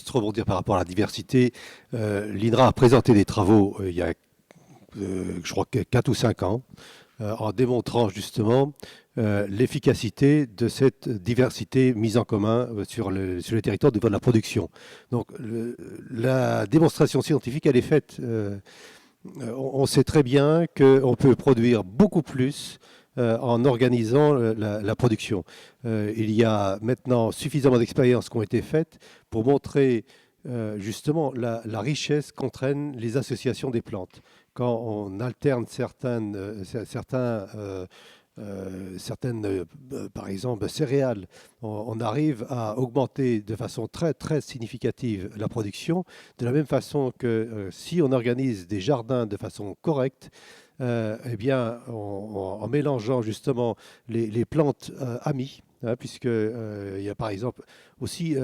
juste rebondir par rapport à la diversité. L'INRA a présenté des travaux il y a, je crois, 4 ou 5 ans, en démontrant justement l'efficacité de cette diversité mise en commun sur les territoires devant la production. Donc la démonstration scientifique, elle est faite. On sait très bien qu'on peut produire beaucoup plus en organisant la production. Il y a maintenant suffisamment d'expériences qui ont été faites pour montrer justement la richesse qu'entraînent les associations des plantes. Quand on alterne certaines, par exemple, céréales, on arrive à augmenter de façon très, très significative la production, de la même façon que si on organise des jardins de façon correcte, eh bien, en mélangeant justement les plantes amies, hein, puisque il y a par exemple aussi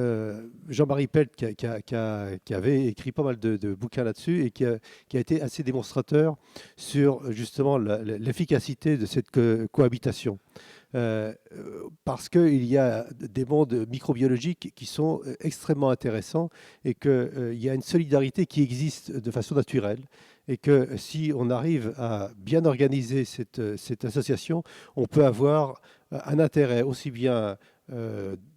Jean-Marie Pelt qui avait écrit pas mal de bouquins là-dessus et qui a été assez démonstrateur sur justement l'efficacité de cette cohabitation. Parce qu'il y a des mondes microbiologiques qui sont extrêmement intéressants et qu'il y a une solidarité qui existe de façon naturelle et que si on arrive à bien organiser cette association, on peut avoir un intérêt aussi bien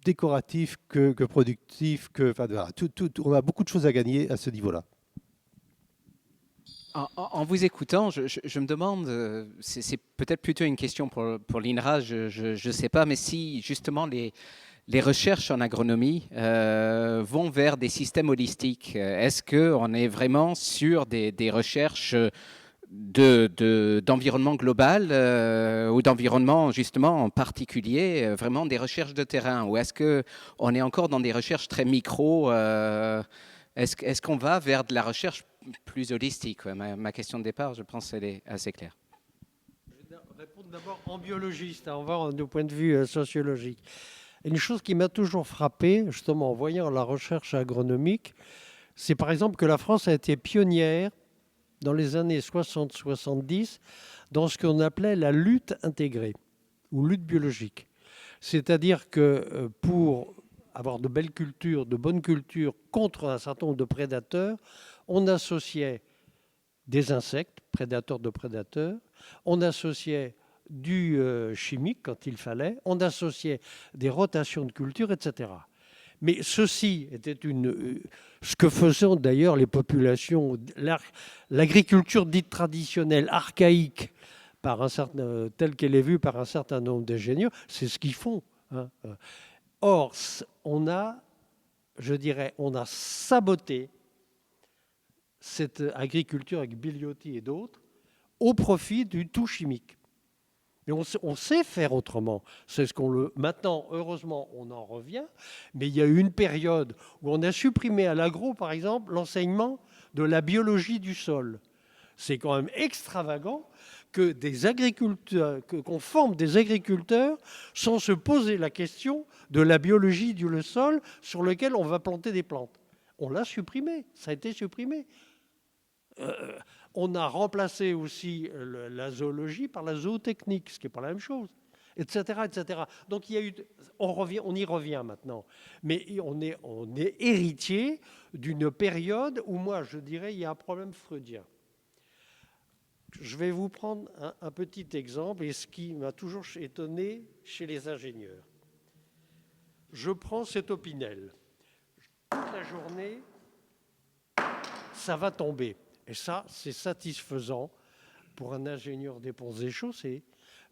décoratif que productif, enfin, voilà, on a beaucoup de choses à gagner à ce niveau-là. En vous écoutant, je me demande, c'est peut-être plutôt une question pour l'INRA, je ne sais pas, mais si justement les recherches en agronomie vont vers des systèmes holistiques, est-ce qu'on est vraiment sur des recherches d'environnement global ou d'environnement justement en particulier, vraiment des recherches de terrain, ou est-ce qu'on est encore dans des recherches très micro est-ce qu'on va vers de la recherche plus holistique? Ouais, ma question de départ, je pense qu'elle est assez claire. Je vais répondre d'abord en biologiste, on va du point de vue sociologique. Une chose qui m'a toujours frappé, justement en voyant la recherche agronomique, c'est par exemple que la France a été pionnière dans les années 60-70 dans ce qu'on appelait la lutte intégrée ou lutte biologique. C'est-à-dire que pour avoir de belles cultures, de bonnes cultures contre un certain nombre de prédateurs, on associait des insectes, prédateurs de prédateurs, on associait du chimique quand il fallait, on associait des rotations de cultures, etc. Mais ceci était ce que faisaient d'ailleurs les populations, l'agriculture dite traditionnelle, archaïque, telle qu'elle est vue par un certain nombre d'ingénieurs, c'est ce qu'ils font. Hein. Or, on a saboté cette agriculture avec Biliotti et d'autres au profit du tout chimique. Mais on sait faire autrement. Maintenant, heureusement, on en revient. Mais il y a eu une période où on a supprimé à l'agro, par exemple, l'enseignement de la biologie du sol. C'est quand même extravagant que qu'on forme des agriculteurs sans se poser la question de la biologie du sol sur lequel on va planter des plantes. On l'a supprimé, ça a été supprimé. On a remplacé aussi la zoologie par la zootechnique, ce qui n'est pas la même chose, etc., etc. Donc on y revient maintenant. Mais on est héritier d'une période où moi, je dirais, il y a un problème freudien. Je vais vous prendre un petit exemple, et ce qui m'a toujours étonné chez les ingénieurs. Je prends cette opinel. Toute la journée, ça va tomber. Et ça, c'est satisfaisant pour un ingénieur des ponts et chaussées,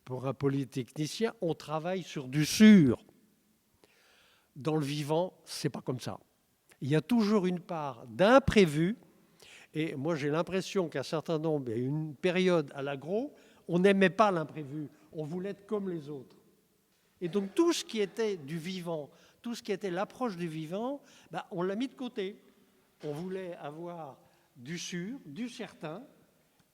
pour un polytechnicien. On travaille sur du sûr. Dans le vivant, c'est pas comme ça. Il y a toujours une part d'imprévu. Et moi, j'ai l'impression qu'à un certain nombre, il y a une période à l'agro, on n'aimait pas l'imprévu. On voulait être comme les autres. Et donc, tout ce qui était du vivant, tout ce qui était l'approche du vivant, on l'a mis de côté. On voulait avoir du sûr, du certain,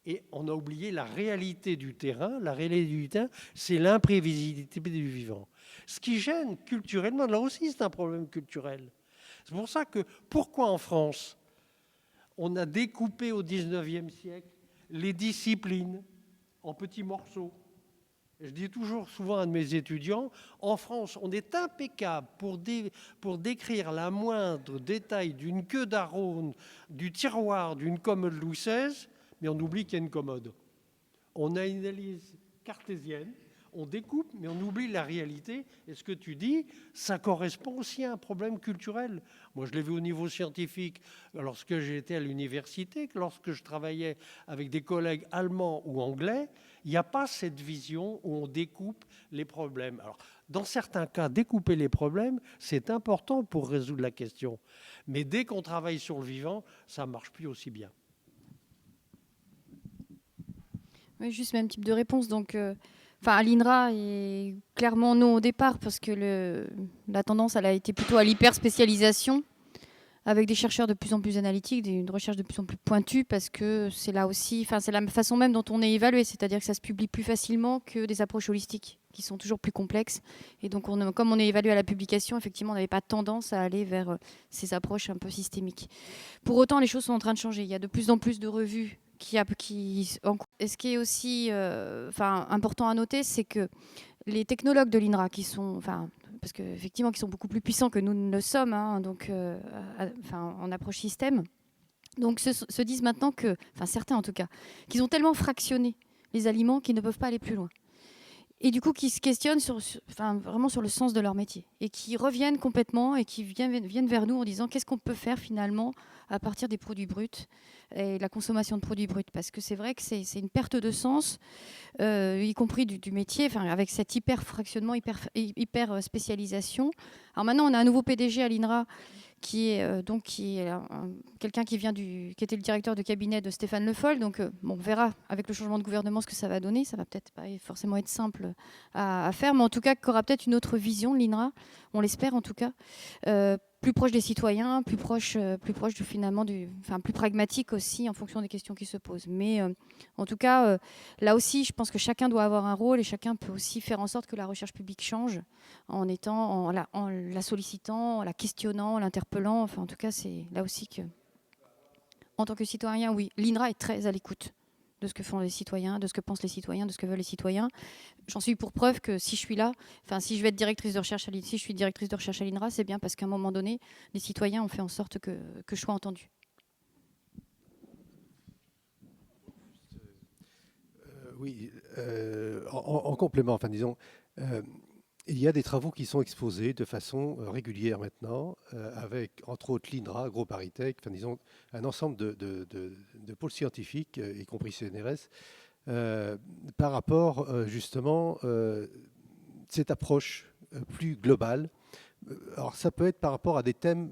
et on a oublié la réalité du terrain. La réalité du terrain, c'est l'imprévisibilité du vivant. Ce qui gêne culturellement, là aussi, c'est un problème culturel. C'est pour ça que, pourquoi en France, on a découpé au XIXe siècle les disciplines en petits morceaux? Je dis toujours souvent à mes étudiants, en France, on est impeccable pour décrire la moindre détail d'une queue d'arône, du tiroir d'une commode Louis XVI, mais on oublie qu'il y a une commode. On a une analyse cartésienne, on découpe, mais on oublie la réalité. Et ce que tu dis, ça correspond aussi à un problème culturel. Moi, je l'ai vu au niveau scientifique lorsque j'étais à l'université, lorsque je travaillais avec des collègues allemands ou anglais, il n'y a pas cette vision où on découpe les problèmes. Alors, dans certains cas, découper les problèmes, c'est important pour résoudre la question. Mais dès qu'on travaille sur le vivant, ça ne marche plus aussi bien. Oui, juste même type de réponse. Donc, à l'INRA, et clairement non au départ, parce que la tendance, elle a été plutôt à l'hyper-spécialisation, avec des chercheurs de plus en plus analytiques, une recherche de plus en plus pointue, parce que c'est là aussi, c'est la façon même dont on est évalué, c'est-à-dire que ça se publie plus facilement que des approches holistiques, qui sont toujours plus complexes. Et donc, comme on est évalué à la publication, effectivement, on n'avait pas tendance à aller vers ces approches un peu systémiques. Pour autant, les choses sont en train de changer. Il y a de plus en plus de revues et ce qui est aussi important à noter, c'est que les technologues de l'INRA, qui sont beaucoup plus puissants que nous ne le sommes, en approche système, donc se disent maintenant que, certains en tout cas, qu'ils ont tellement fractionné les aliments qu'ils ne peuvent pas aller plus loin. Et du coup, qui se questionnent vraiment sur le sens de leur métier. Et qui reviennent complètement et qui viennent vers nous en disant qu'est-ce qu'on peut faire finalement à partir des produits bruts et la consommation de produits bruts. Parce que c'est vrai que c'est une perte de sens, y compris du métier, avec cet hyper-fractionnement, hyper-spécialisation. Alors maintenant, on a un nouveau PDG à l'INRA qui est quelqu'un qui était le directeur de cabinet de Stéphane Le Foll. Donc, on verra avec le changement de gouvernement ce que ça va donner. Ça va peut-être pas forcément être simple à faire, mais en tout cas, qu'il y aura peut-être une autre vision de l'INRA. On l'espère en tout cas. Plus proche des citoyens, plus proche plus pragmatique aussi en fonction des questions qui se posent. Mais en tout cas, là aussi, je pense que chacun doit avoir un rôle et chacun peut aussi faire en sorte que la recherche publique change en la sollicitant, en la questionnant, en l'interpellant. En tout cas, c'est là aussi que, en tant que citoyen, oui, l'INRA est très à l'écoute de ce que font les citoyens, de ce que pensent les citoyens, de ce que veulent les citoyens. J'en suis pour preuve que si je suis là, si je vais être directrice de recherche si je suis directrice de recherche à l'INRA, c'est bien parce qu'à un moment donné, les citoyens ont fait en sorte que je sois entendue. Oui, en complément, disons, il y a des travaux qui sont exposés de façon régulière maintenant, avec entre autres l'INRA, Groupe Paritech, disons un ensemble de pôles scientifiques, y compris CNRS, par rapport justement cette approche plus globale. Alors ça peut être par rapport à des thèmes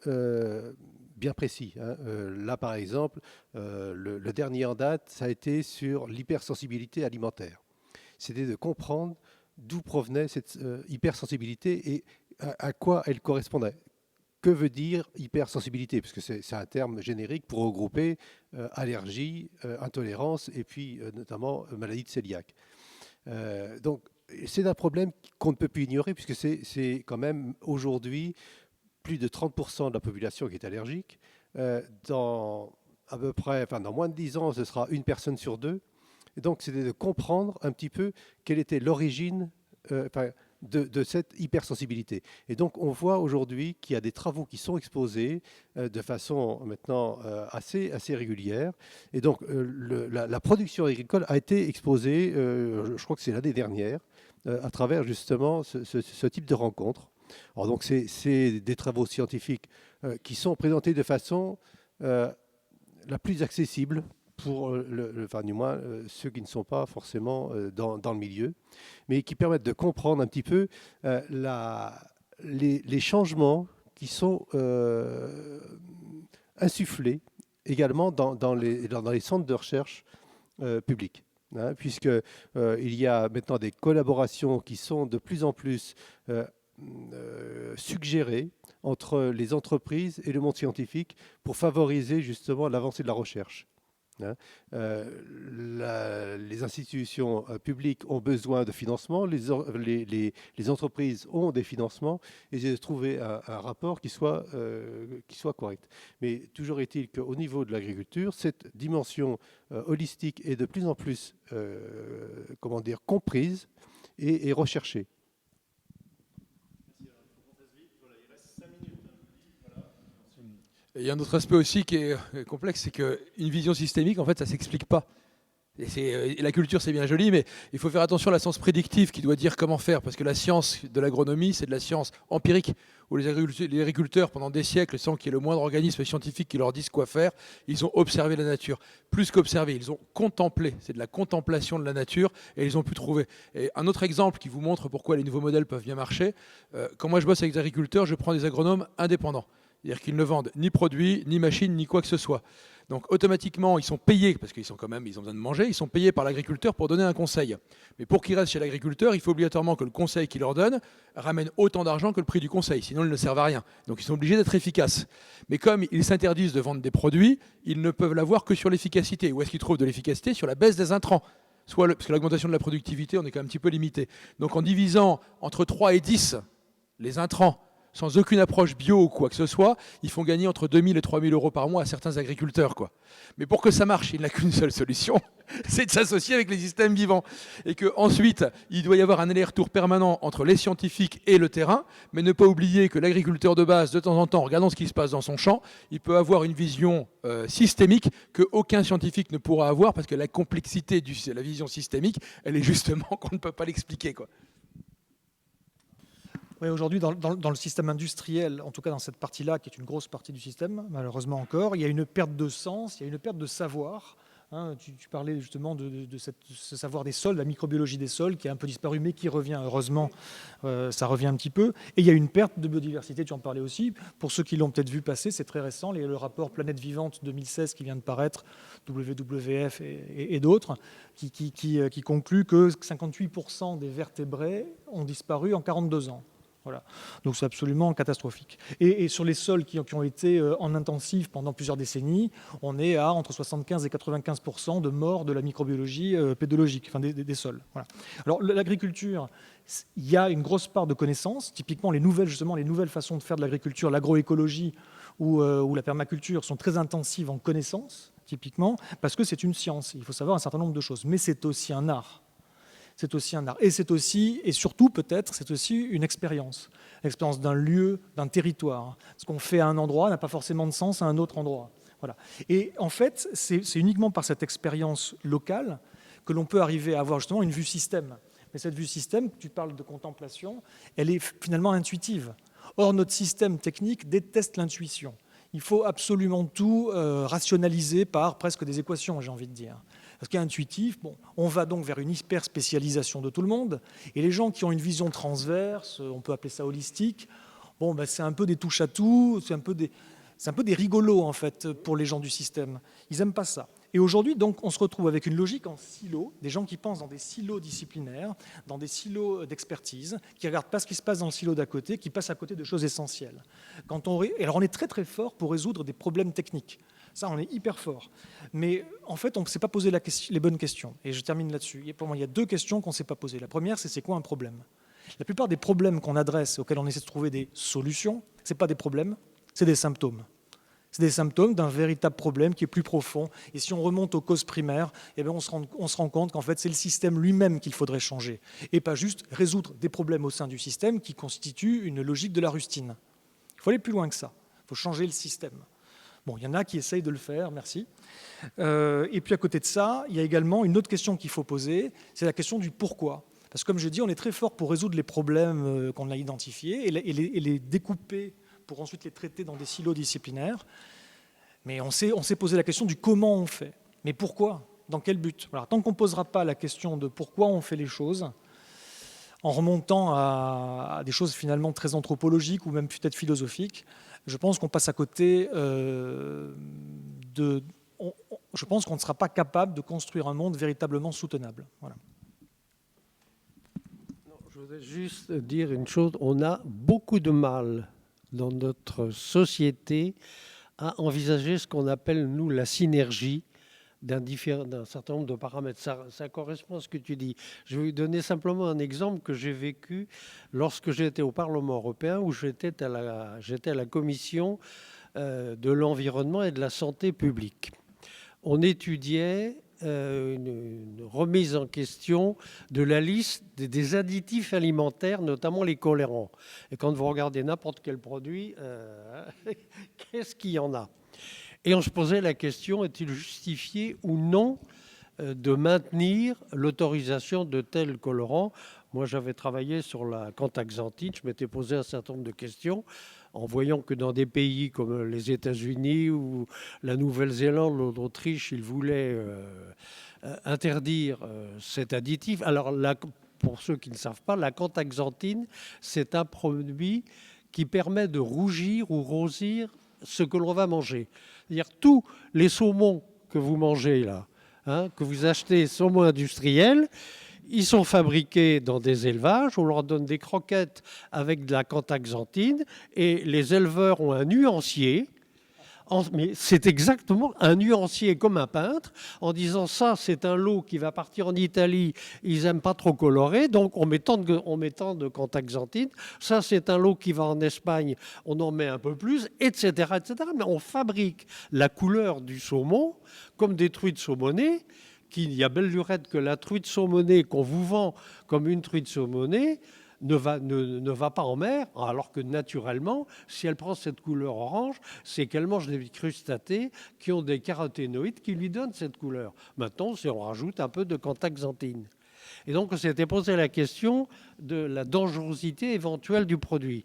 bien précis. Là, par exemple, le dernier en date, ça a été sur l'hypersensibilité alimentaire. C'était de comprendre d'où provenait cette hypersensibilité et à quoi elle correspondait. Que veut dire hypersensibilité? Parce que c'est un terme générique pour regrouper allergie, intolérance et puis notamment maladie de cœliaque. Donc, c'est un problème qu'on ne peut plus ignorer puisque c'est quand même aujourd'hui plus de 30% de la population qui est allergique. Dans à peu près, dans moins de 10 ans, ce sera une personne sur deux. Et donc, c'était de comprendre un petit peu quelle était l'origine de cette hypersensibilité. Et donc, on voit aujourd'hui qu'il y a des travaux qui sont exposés de façon maintenant assez régulière. Et donc, la production agricole a été exposée, je crois que c'est l'année dernière, à travers justement ce type de rencontres. Alors, donc, c'est des travaux scientifiques qui sont présentés de façon la plus accessible pour du moins ceux qui ne sont pas forcément dans le milieu, mais qui permettent de comprendre un petit peu les changements qui sont insufflés également dans les centres de recherche publics. Puisqu'il y a maintenant des collaborations qui sont de plus en plus suggérées entre les entreprises et le monde scientifique pour favoriser justement l'avancée de la recherche. hein. Les institutions publiques ont besoin de financement, les entreprises ont des financements, et j'ai trouvé un rapport qui soit correct. Mais toujours est-il qu'au niveau de l'agriculture, cette dimension holistique est de plus en plus comprise et recherchée. Il y a un autre aspect aussi qui est complexe, c'est qu'une vision systémique, en fait, ça ne s'explique pas. Et la culture, c'est bien joli, mais il faut faire attention à la science prédictive qui doit dire comment faire, parce que la science de l'agronomie, c'est de la science empirique, où les agriculteurs, pendant des siècles, sans qu'il y ait le moindre organisme scientifique qui leur dise quoi faire, ils ont observé la nature. Plus qu'observé, ils ont contemplé. C'est de la contemplation de la nature, et ils ont pu trouver. Et un autre exemple qui vous montre pourquoi les nouveaux modèles peuvent bien marcher, quand moi je bosse avec des agriculteurs, je prends des agronomes indépendants. C'est-à-dire qu'ils ne vendent ni produits, ni machines, ni quoi que ce soit. Donc automatiquement, ils sont payés, parce qu'ils ont besoin de manger, ils sont payés par l'agriculteur pour donner un conseil. Mais pour qu'ils restent chez l'agriculteur, il faut obligatoirement que le conseil qu'il leur donne ramène autant d'argent que le prix du conseil, sinon ils ne servent à rien. Donc ils sont obligés d'être efficaces. Mais comme ils s'interdisent de vendre des produits, ils ne peuvent l'avoir que sur l'efficacité. Où est-ce qu'ils trouvent de l'efficacité? Sur la baisse des intrants. Parce que l'augmentation de la productivité, on est quand même un petit peu limité. Donc en divisant entre 3 et 10 les intrants, sans aucune approche bio ou quoi que ce soit, ils font gagner entre 2 000 et 3 000 euros par mois à certains agriculteurs, quoi. Mais pour que ça marche, il n'a qu'une seule solution, c'est de s'associer avec les systèmes vivants. Et qu'ensuite, il doit y avoir un aller-retour permanent entre les scientifiques et le terrain, mais ne pas oublier que l'agriculteur de base, de temps en temps, en regardant ce qui se passe dans son champ, il peut avoir une vision systémique qu'aucun scientifique ne pourra avoir, parce que la complexité de la vision systémique, elle est justement qu'on ne peut pas l'expliquer, quoi. Oui, aujourd'hui, dans le système industriel, en tout cas dans cette partie-là, qui est une grosse partie du système, malheureusement encore, il y a une perte de sens, il y a une perte de savoir. Hein, tu parlais justement de ce savoir des sols, la microbiologie des sols, qui a un peu disparu, mais qui revient, heureusement, ça revient un petit peu. Et il y a une perte de biodiversité, tu en parlais aussi. Pour ceux qui l'ont peut-être vu passer, c'est très récent, le rapport Planète Vivante 2016 qui vient de paraître, WWF et d'autres, qui conclut que 58% des vertébrés ont disparu en 42 ans. Voilà. Donc c'est absolument catastrophique. Et sur les sols qui ont été en intensif pendant plusieurs décennies, on est à entre 75 et 95% de morts de la microbiologie pédologique, enfin des sols. Voilà. Alors l'agriculture, il y a une grosse part de connaissances. Typiquement les nouvelles façons de faire de l'agriculture, l'agroécologie ou la permaculture sont très intensives en connaissances, typiquement, parce que c'est une science. Il faut savoir un certain nombre de choses. Mais c'est aussi un art. C'est aussi un art. Et c'est aussi, et surtout peut-être, c'est aussi une expérience. L'expérience d'un lieu, d'un territoire. Ce qu'on fait à un endroit n'a pas forcément de sens à un autre endroit. Voilà. Et en fait, c'est uniquement par cette expérience locale que l'on peut arriver à avoir justement une vue système. Mais cette vue système, tu parles de contemplation, elle est finalement intuitive. Or, notre système technique déteste l'intuition. Il faut absolument tout rationaliser par presque des équations, j'ai envie de dire. Parce qu'intuitif, on va donc vers une hyper-spécialisation de tout le monde, et les gens qui ont une vision transverse, on peut appeler ça holistique, c'est un peu des touche-à-tout, c'est un peu des rigolos, en fait, pour les gens du système. Ils n'aiment pas ça. Et aujourd'hui, donc, on se retrouve avec une logique en silo, des gens qui pensent dans des silos disciplinaires, dans des silos d'expertise, qui ne regardent pas ce qui se passe dans le silo d'à côté, qui passent à côté de choses essentielles. Alors, on est très, très fort pour résoudre des problèmes techniques. Ça, on est hyper fort. Mais en fait, on ne s'est pas posé les bonnes questions. Et je termine là-dessus. Pour moi, il y a deux questions qu'on ne s'est pas posées. La première, c'est quoi un problème? La plupart des problèmes qu'on adresse, auxquels on essaie de trouver des solutions, ce n'est pas des problèmes, c'est des symptômes. C'est des symptômes d'un véritable problème qui est plus profond. Et si on remonte aux causes primaires, on se rend compte qu'en fait, c'est le système lui-même qu'il faudrait changer. Et pas juste résoudre des problèmes au sein du système qui constituent une logique de la rustine. Il faut aller plus loin que ça. Il faut changer le système. Il y en a qui essayent de le faire, merci. Et puis à côté de ça, il y a également une autre question qu'il faut poser, c'est la question du pourquoi. Parce que comme je dis, on est très fort pour résoudre les problèmes qu'on a identifiés et les découper pour ensuite les traiter dans des silos disciplinaires. Mais on s'est posé la question du comment on fait. Mais pourquoi? Dans quel but? Alors, tant qu'on ne posera pas la question de pourquoi on fait les choses, en remontant à des choses finalement très anthropologiques ou même peut-être philosophiques, je pense qu'on passe à côté je pense qu'on ne sera pas capable de construire un monde véritablement soutenable. Voilà. Je voudrais juste dire une chose. On a beaucoup de mal dans notre société à envisager ce qu'on appelle, nous, la synergie d'un certain nombre de paramètres. Ça correspond à ce que tu dis. Je vais vous donner simplement un exemple que j'ai vécu lorsque j'étais au Parlement européen, où j'étais à la commission de l'environnement et de la santé publique. On étudiait une remise en question de la liste des additifs alimentaires, notamment les colorants. Et quand vous regardez n'importe quel produit, qu'est-ce qu'il y en a? Et on se posait la question, est-il justifié ou non de maintenir l'autorisation de tels colorants? Moi, j'avais travaillé sur la cantaxanthine, je m'étais posé un certain nombre de questions en voyant que dans des pays comme les États-Unis ou la Nouvelle-Zélande ou l'Autriche, ils voulaient interdire cet additif. Alors, pour ceux qui ne savent pas, la cantaxanthine, c'est un produit qui permet de rougir ou rosir ce que l'on va manger. C'est-à-dire tous les saumons que vous mangez là, que vous achetez, saumons industriels, ils sont fabriqués dans des élevages, on leur donne des croquettes avec de la cantaxanthine et les éleveurs ont un nuancier. Mais c'est exactement un nuancier comme un peintre, en disant ça, c'est un lot qui va partir en Italie, ils n'aiment pas trop colorer, donc on met tant de cantaxanthine. Ça, c'est un lot qui va en Espagne, on en met un peu plus, etc., etc. Mais on fabrique la couleur du saumon comme des truites saumonées, qu'il y a belle lurette que la truite saumonée qu'on vous vend comme une truite saumonée ne va pas en mer, alors que naturellement, si elle prend cette couleur orange, c'est qu'elle mange des crustacés qui ont des caroténoïdes qui lui donnent cette couleur. Maintenant, si on rajoute un peu de cantaxanthine. Et donc, on s'était posé la question de la dangerosité éventuelle du produit.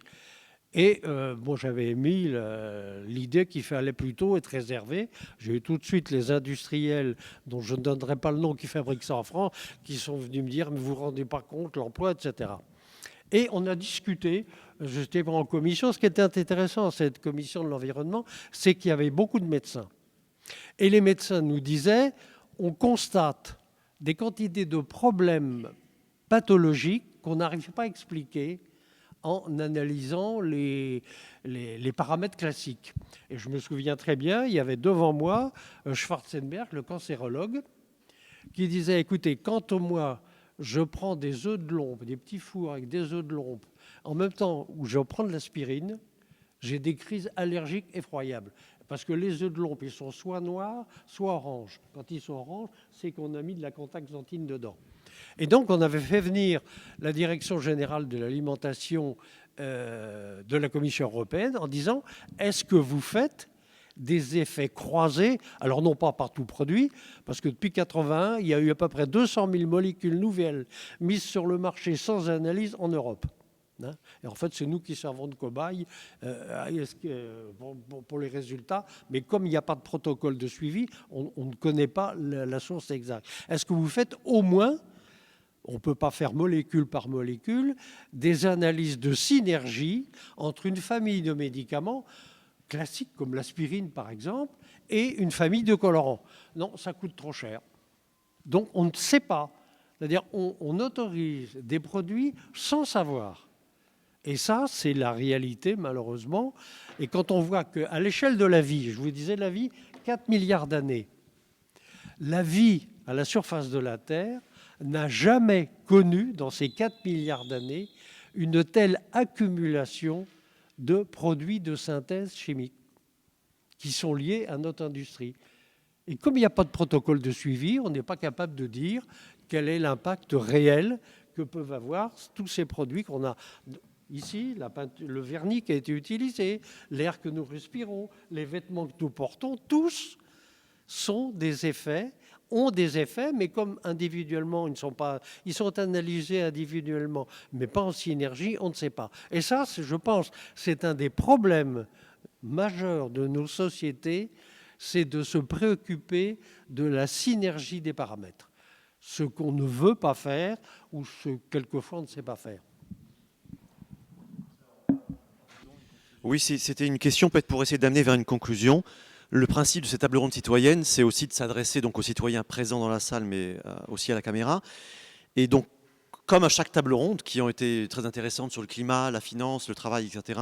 Et moi, j'avais émis l'idée qu'il fallait plutôt être réservé. J'ai eu tout de suite les industriels, dont je ne donnerai pas le nom, qui fabriquent ça en France, qui sont venus me dire « mais vous ne vous rendez pas compte, l'emploi, etc. » Et on a discuté, j'étais en commission. Ce qui était intéressant dans cette commission de l'environnement, c'est qu'il y avait beaucoup de médecins. Et les médecins nous disaient, on constate des quantités de problèmes pathologiques qu'on n'arrive pas à expliquer en analysant les paramètres classiques. Et je me souviens très bien, il y avait devant moi Schwarzenberg, le cancérologue, qui disait, écoutez, quand moi, je prends des œufs de lompe, des petits fours avec des œufs de lompe, en même temps où je prends de l'aspirine, j'ai des crises allergiques effroyables. Parce que les œufs de lompe, ils sont soit noirs, soit oranges. Quand ils sont oranges, c'est qu'on a mis de la cantaxanthine dedans. Et donc, on avait fait venir la Direction générale de l'alimentation de la Commission européenne en disant, est-ce que vous faites des effets croisés, alors non pas par tout produit, parce que depuis 1981, il y a eu à peu près 200 000 molécules nouvelles mises sur le marché sans analyse en Europe. Et en fait, c'est nous qui servons de cobayes pour les résultats. Mais comme il n'y a pas de protocole de suivi, on ne connaît pas la source exacte. Est-ce que vous faites au moins, on ne peut pas faire molécule par molécule, des analyses de synergie entre une famille de médicaments classiques comme l'aspirine par exemple et une famille de colorants? Non, ça coûte trop cher. Donc on ne sait pas. C'est-à-dire on autorise des produits sans savoir. Et ça, c'est la réalité, malheureusement. Et quand on voit qu'à l'échelle de la vie, je vous disais la vie, 4 milliards d'années, la vie à la surface de la Terre n'a jamais connu, dans ces 4 milliards d'années, une telle accumulation de produits de synthèse chimique qui sont liés à notre industrie. Et comme il n'y a pas de protocole de suivi, on n'est pas capable de dire quel est l'impact réel que peuvent avoir tous ces produits qu'on a. Ici, le vernis qui a été utilisé, l'air que nous respirons, les vêtements que nous portons, tous ont des effets, mais comme individuellement, ils sont analysés individuellement, mais pas en synergie, on ne sait pas. Et ça, je pense, c'est un des problèmes majeurs de nos sociétés, c'est de se préoccuper de la synergie des paramètres. Ce qu'on ne veut pas faire ou ce quelquefois on ne sait pas faire. Oui, c'était une question peut-être pour essayer d'amener vers une conclusion. Le principe de cette table ronde citoyenne, c'est aussi de s'adresser donc aux citoyens présents dans la salle, mais aussi à la caméra. Et donc, comme à chaque table ronde, qui ont été très intéressantes sur le climat, la finance, le travail, etc.,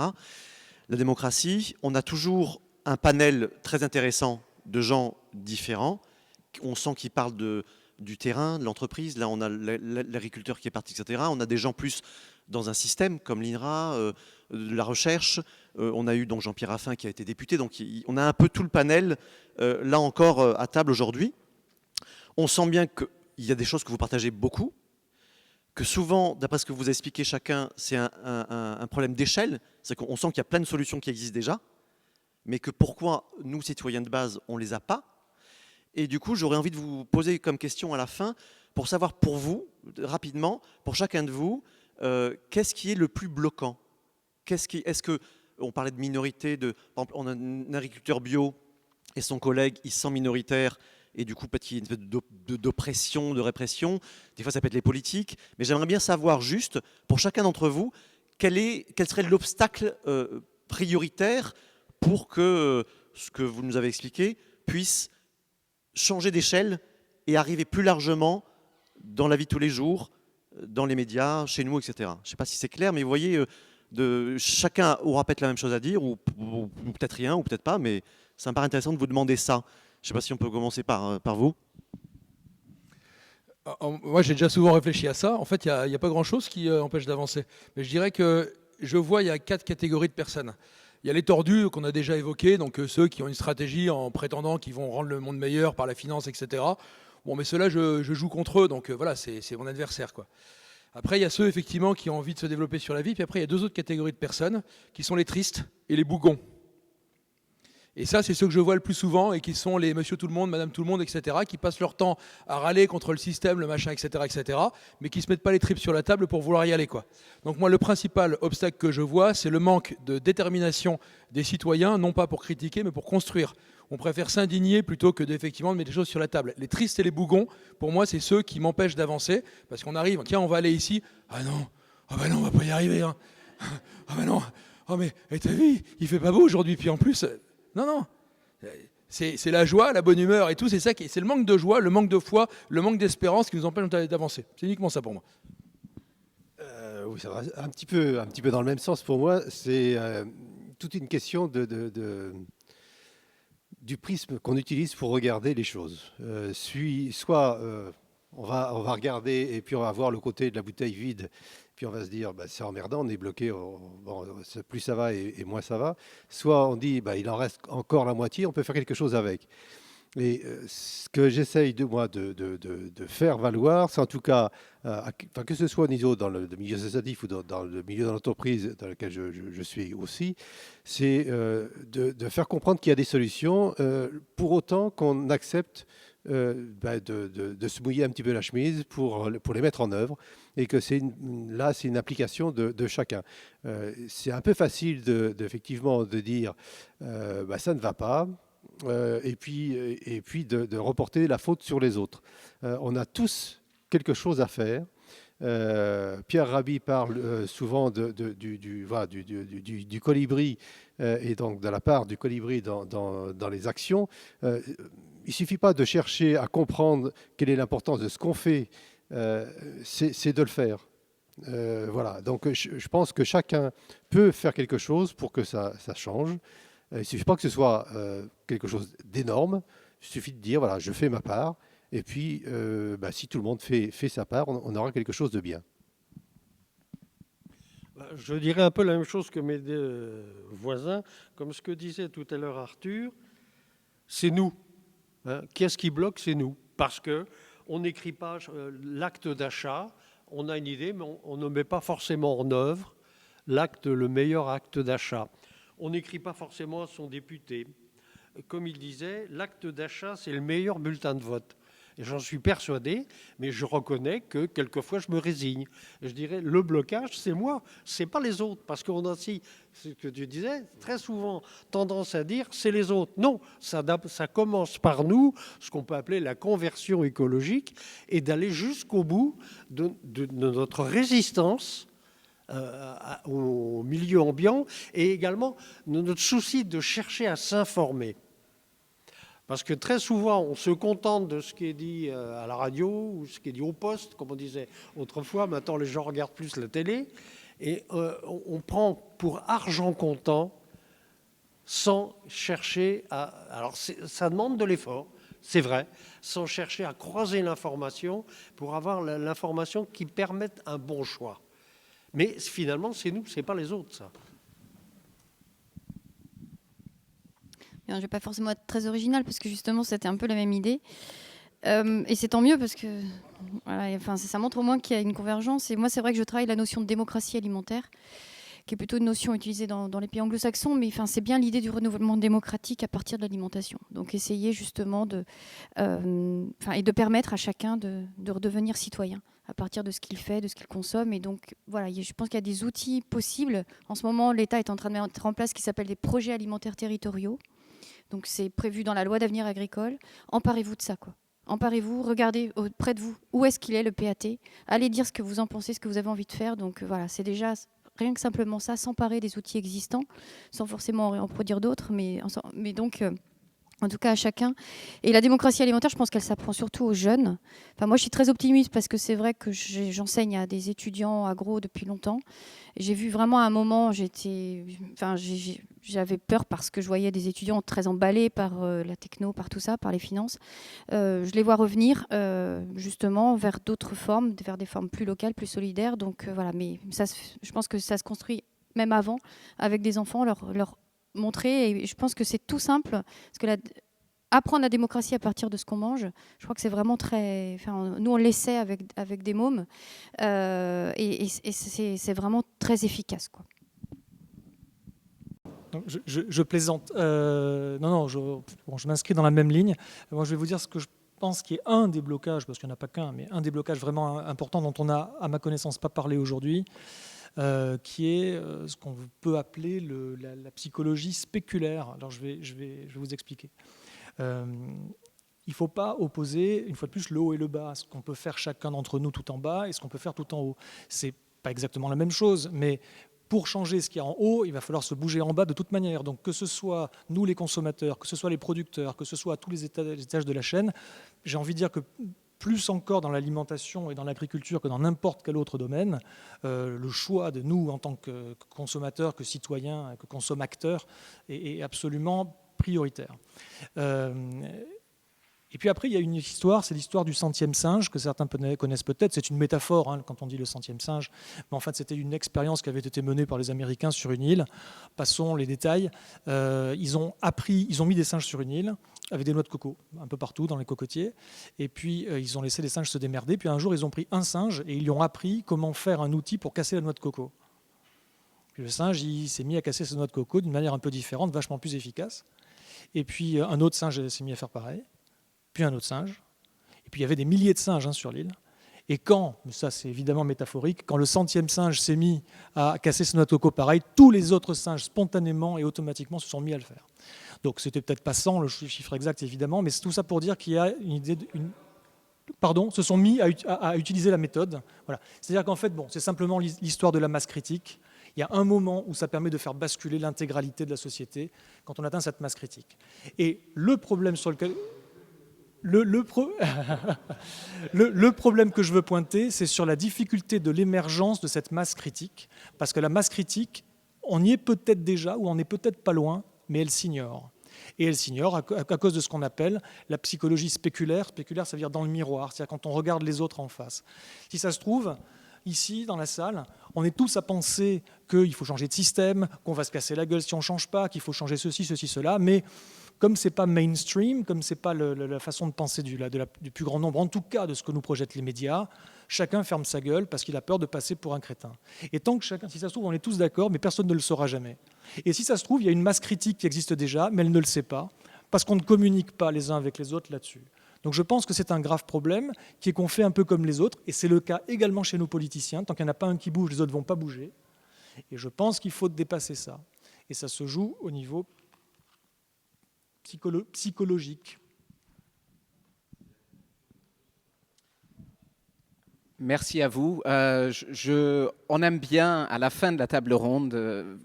la démocratie, on a toujours un panel très intéressant de gens différents on sent qu'ils parlent du terrain, de l'entreprise. Là, on a l'agriculteur qui est parti, etc. On a des gens plus dans un système comme l'INRA, de la recherche. On a eu donc Jean-Pierre Raffarin qui a été député. Donc on a un peu tout le panel, là encore, à table aujourd'hui. On sent bien qu'il y a des choses que vous partagez beaucoup, que souvent, d'après ce que vous expliquez chacun, c'est un problème d'échelle. C'est qu'on sent qu'il y a plein de solutions qui existent déjà, mais que pourquoi nous, citoyens de base, on ne les a pas. Et du coup, j'aurais envie de vous poser comme question à la fin, pour savoir pour vous, rapidement, pour chacun de vous, qu'est-ce qui est le plus bloquant? Est-ce que, on parlait de minorité, par exemple, on a un agriculteur bio et son collègue, il se sent minoritaire, et du coup, peut-être qu'il y a une espèce d'oppression, de répression. Des fois, ça peut être les politiques. Mais j'aimerais bien savoir juste, pour chacun d'entre vous, quel serait l'obstacle prioritaire pour que ce que vous nous avez expliqué puisse changer d'échelle et arriver plus largement dans la vie de tous les jours, dans les médias, chez nous, etc. Je ne sais pas si c'est clair, mais vous voyez, chacun aura peut-être la même chose à dire, ou peut-être rien, ou peut-être pas, mais ça me paraît intéressant de vous demander ça. Je ne sais pas si on peut commencer par vous. Moi, j'ai déjà souvent réfléchi à ça. En fait, il n'y a pas grand-chose qui empêche d'avancer. Mais je dirais que je vois, il y a 4 catégories de personnes. Il y a les tordus qu'on a déjà évoqués, donc ceux qui ont une stratégie en prétendant qu'ils vont rendre le monde meilleur par la finance, etc. Bon, mais ceux-là, je joue contre eux, donc voilà, c'est mon adversaire, quoi. Après, il y a ceux, effectivement, qui ont envie de se développer sur la vie. Puis après, il y a 2 autres catégories de personnes, qui sont les tristes et les bougons. Et ça, c'est ceux que je vois le plus souvent, et qui sont les monsieur tout le monde, madame tout le monde, etc., qui passent leur temps à râler contre le système, le machin, etc., etc., mais qui ne se mettent pas les tripes sur la table pour vouloir y aller, quoi. Donc moi, le principal obstacle que je vois, c'est le manque de détermination des citoyens, non pas pour critiquer, mais pour construire. On préfère s'indigner plutôt que d'effectivement de mettre les choses sur la table. Les tristes et les bougons, pour moi, c'est ceux qui m'empêchent d'avancer, parce qu'on arrive, tiens, on va aller ici, ah non, on va pas y arriver, hein. Ah ben non, oh mais t'as vu, il fait pas beau aujourd'hui, puis en plus... Non, c'est la joie, la bonne humeur et tout, c'est le manque de joie, le manque de foi, le manque d'espérance qui nous empêche d'avancer. C'est uniquement ça pour moi. Oui, ça va un petit peu dans le même sens pour moi. C'est toute une question du prisme qu'on utilise pour regarder les choses. Soit on va regarder et puis on va voir le côté de la bouteille vide, puis on va se dire bah, c'est emmerdant, on est bloqué, bon, plus ça va et moins ça va. Soit on dit bah, il en reste encore la moitié, on peut faire quelque chose avec. Et ce que j'essaye de faire valoir, c'est en tout cas, que ce soit au niveau dans le milieu associatif ou dans le milieu de l'entreprise dans lequel je suis aussi, c'est de faire comprendre qu'il y a des solutions, pour autant qu'on accepte de se mouiller un petit peu la chemise pour les mettre en œuvre, et que c'est une application de chacun. C'est un peu facile effectivement de dire ça ne va pas. Et puis de reporter la faute sur les autres. On a tous quelque chose à faire. Pierre Rabhi parle souvent du colibri, et donc de la part du colibri dans les actions. Il ne suffit pas de chercher à comprendre quelle est l'importance de ce qu'on fait, c'est de le faire. Voilà. Donc je pense que chacun peut faire quelque chose pour que ça change. Il ne suffit pas que ce soit quelque chose d'énorme. Il suffit de dire, voilà, je fais ma part. Et puis, si tout le monde fait sa part, on aura quelque chose de bien. Je dirais un peu la même chose que mes deux voisins. Comme ce que disait tout à l'heure Arthur, c'est nous. Hein. Qu'est-ce qui bloque? C'est nous. Parce qu'on n'écrit pas l'acte d'achat. On a une idée, mais on ne met pas forcément en œuvre le meilleur acte d'achat. On n'écrit pas forcément à son député. Comme il disait, l'acte d'achat, c'est le meilleur bulletin de vote. Et j'en suis persuadé, mais je reconnais que quelquefois, je me résigne. Je dirais, le blocage, c'est moi, c'est pas les autres. Parce qu'on a aussi, ce que tu disais, très souvent tendance à dire, c'est les autres. Non, ça commence par nous, ce qu'on peut appeler la conversion écologique, et d'aller jusqu'au bout de notre résistance au milieu ambiant, et également notre souci de chercher à s'informer. Parce que très souvent, on se contente de ce qui est dit à la radio ou ce qui est dit au poste, comme on disait autrefois. Maintenant, les gens regardent plus la télé, et on prend pour argent comptant sans chercher à... Alors, ça demande de l'effort. c'est vrai, sans chercher à croiser l'information pour avoir l'information qui permette un bon choix. Mais finalement, c'est nous, c'est pas les autres, ça. Je ne vais pas forcément être très originale parce que justement c'était un peu la même idée. Et c'est tant mieux parce que voilà, enfin, ça montre au moins qu'il y a une convergence. Et moi c'est vrai que je travaille la notion de démocratie alimentaire, qui est plutôt une notion utilisée dans les pays anglo-saxons, mais enfin, c'est bien l'idée du renouvellement démocratique à partir de l'alimentation. Donc essayer justement et de permettre à chacun de redevenir citoyen à partir de ce qu'il fait, de ce qu'il consomme. Et donc voilà, je pense qu'il y a des outils possibles. En ce moment, l'État est en train de mettre en place ce qui s'appelle des projets alimentaires territoriaux. Donc c'est prévu dans la loi d'avenir agricole. Emparez-vous de ça, quoi. Emparez-vous, regardez auprès de vous où est-ce qu'il est le PAT. Allez dire ce que vous en pensez, ce que vous avez envie de faire. Donc voilà, c'est déjà rien que simplement ça, s'emparer des outils existants, sans forcément en produire d'autres, mais donc en tout cas à chacun. Et la démocratie alimentaire, je pense qu'elle s'apprend surtout aux jeunes. Enfin, moi, je suis très optimiste parce que c'est vrai que j'enseigne à des étudiants agro depuis longtemps. J'ai vu vraiment à un moment, j'avais peur parce que je voyais des étudiants très emballés par la techno, par tout ça, par les finances. Je les vois revenir justement vers d'autres formes, vers des formes plus locales, plus solidaires. Donc voilà, mais ça, je pense que ça se construit même avant avec des enfants, leur montrer, et je pense que c'est tout simple, parce que apprendre la démocratie à partir de ce qu'on mange, je crois que c'est vraiment très... Enfin, nous, on l'essaie avec des mômes, et c'est vraiment très efficace, quoi. Donc, je plaisante. Non, je m'inscris dans la même ligne. Moi, je vais vous dire ce que je pense qui est un des blocages, parce qu'il n'y en a pas qu'un, mais un des blocages vraiment importants dont on n'a, à ma connaissance, pas parlé aujourd'hui, qui est ce qu'on peut appeler la psychologie spéculaire. Alors je vais vous expliquer. Il ne faut pas opposer, une fois de plus, le haut et le bas, ce qu'on peut faire chacun d'entre nous tout en bas et ce qu'on peut faire tout en haut. Ce n'est pas exactement la même chose, mais pour changer ce qu'il y a en haut, il va falloir se bouger en bas de toute manière. Donc que ce soit nous les consommateurs, que ce soit les producteurs, que ce soit à tous les étages de la chaîne, j'ai envie de dire que plus encore dans l'alimentation et dans l'agriculture que dans n'importe quel autre domaine, le choix de nous en tant que consommateurs, que citoyens, que consommateurs est absolument prioritaire. Et puis après, il y a une histoire, c'est l'histoire du centième singe, que certains connaissent peut-être. C'est une métaphore quand on dit le centième singe. Mais en fait, c'était une expérience qui avait été menée par les Américains sur une île. Passons les détails. Ils ont mis des singes sur une île avec des noix de coco, un peu partout dans les cocotiers. Et puis, ils ont laissé les singes se démerder. Puis un jour, ils ont pris un singe et ils lui ont appris comment faire un outil pour casser la noix de coco. Puis le singe, il s'est mis à casser sa noix de coco d'une manière un peu différente, vachement plus efficace. Et puis, un autre singe s'est mis à faire pareil. Puis un autre singe, et puis il y avait des milliers de singes sur l'île. Et quand, ça c'est évidemment métaphorique, quand le centième singe s'est mis à casser ses noix de coco pareil, tous les autres singes spontanément et automatiquement se sont mis à le faire. Donc c'était peut-être pas 100, le chiffre exact évidemment, mais c'est tout ça pour dire qu'il y a une idée se sont mis à utiliser la méthode. Voilà. C'est-à-dire qu'en fait, c'est simplement l'histoire de la masse critique. Il y a un moment où ça permet de faire basculer l'intégralité de la société quand on atteint cette masse critique. Et le problème sur lequel... Le problème que je veux pointer, c'est sur la difficulté de l'émergence de cette masse critique, parce que la masse critique, on y est peut-être déjà, ou on n'est peut-être pas loin, mais elle s'ignore. Et elle s'ignore à cause de ce qu'on appelle la psychologie spéculaire. Spéculaire, ça veut dire dans le miroir, c'est-à-dire quand on regarde les autres en face. Si ça se trouve, ici, dans la salle, on est tous à penser qu'il faut changer de système, qu'on va se casser la gueule si on ne change pas, qu'il faut changer ceci, cela, mais... Comme ce n'est pas mainstream, comme ce n'est pas la façon de penser du plus grand nombre, en tout cas de ce que nous projettent les médias, chacun ferme sa gueule parce qu'il a peur de passer pour un crétin. Et tant que chacun, si ça se trouve, on est tous d'accord, mais personne ne le saura jamais. Et si ça se trouve, il y a une masse critique qui existe déjà, mais elle ne le sait pas, parce qu'on ne communique pas les uns avec les autres là-dessus. Donc je pense que c'est un grave problème, qui est qu'on fait un peu comme les autres, et c'est le cas également chez nos politiciens. Tant qu'il n'y en a pas un qui bouge, les autres ne vont pas bouger. Et je pense qu'il faut dépasser ça. Et ça se joue au niveau psychologique. Merci à vous. On aime bien, à la fin de la table ronde,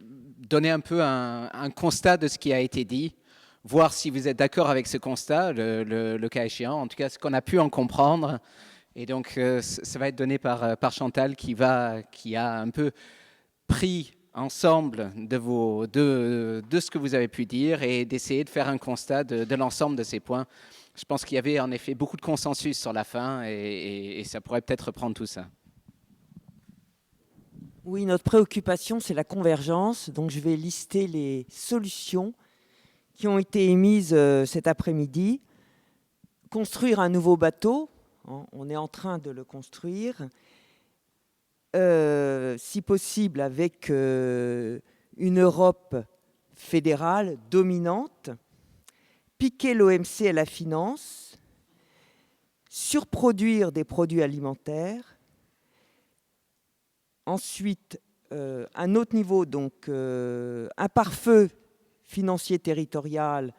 donner un peu un constat de ce qui a été dit, voir si vous êtes d'accord avec ce constat, le cas échéant, en tout cas ce qu'on a pu en comprendre. Et donc, ça va être donné par Chantal qui a un peu pris ensemble de ce que vous avez pu dire et d'essayer de faire un constat de l'ensemble de ces points. Je pense qu'il y avait en effet beaucoup de consensus sur la fin et ça pourrait peut-être reprendre tout ça. Oui, notre préoccupation, c'est la convergence. Donc, je vais lister les solutions qui ont été émises cet après-midi. Construire un nouveau bateau, on est en train de le construire, si possible avec une Europe fédérale dominante, piquer l'OMC à la finance, surproduire des produits alimentaires. Ensuite, un autre niveau, donc un pare-feu financier territorial,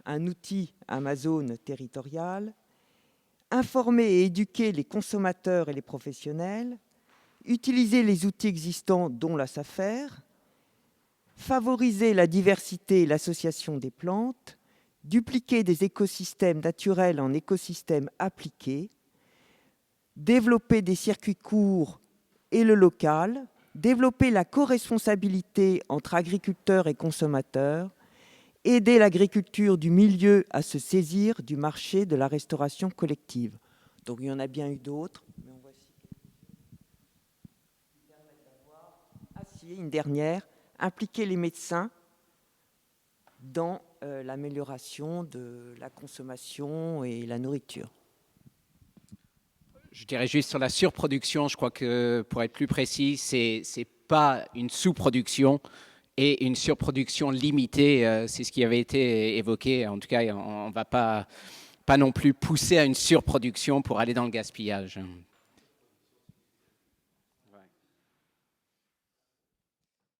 un outil Amazon territorial, informer et éduquer les consommateurs et les professionnels, utiliser les outils existants, dont la SAFER, favoriser la diversité et l'association des plantes, dupliquer des écosystèmes naturels en écosystèmes appliqués, développer des circuits courts et le local, développer la co-responsabilité entre agriculteurs et consommateurs, aider l'agriculture du milieu à se saisir du marché de la restauration collective. Donc il y en a bien eu d'autres, mais en voici une dernière, impliquer les médecins dans l'amélioration de la consommation et la nourriture. Je dirais juste sur la surproduction, je crois que pour être plus précis, c'est pas une sous-production et une surproduction limitée. C'est ce qui avait été évoqué. En tout cas, on ne va pas non plus pousser à une surproduction pour aller dans le gaspillage.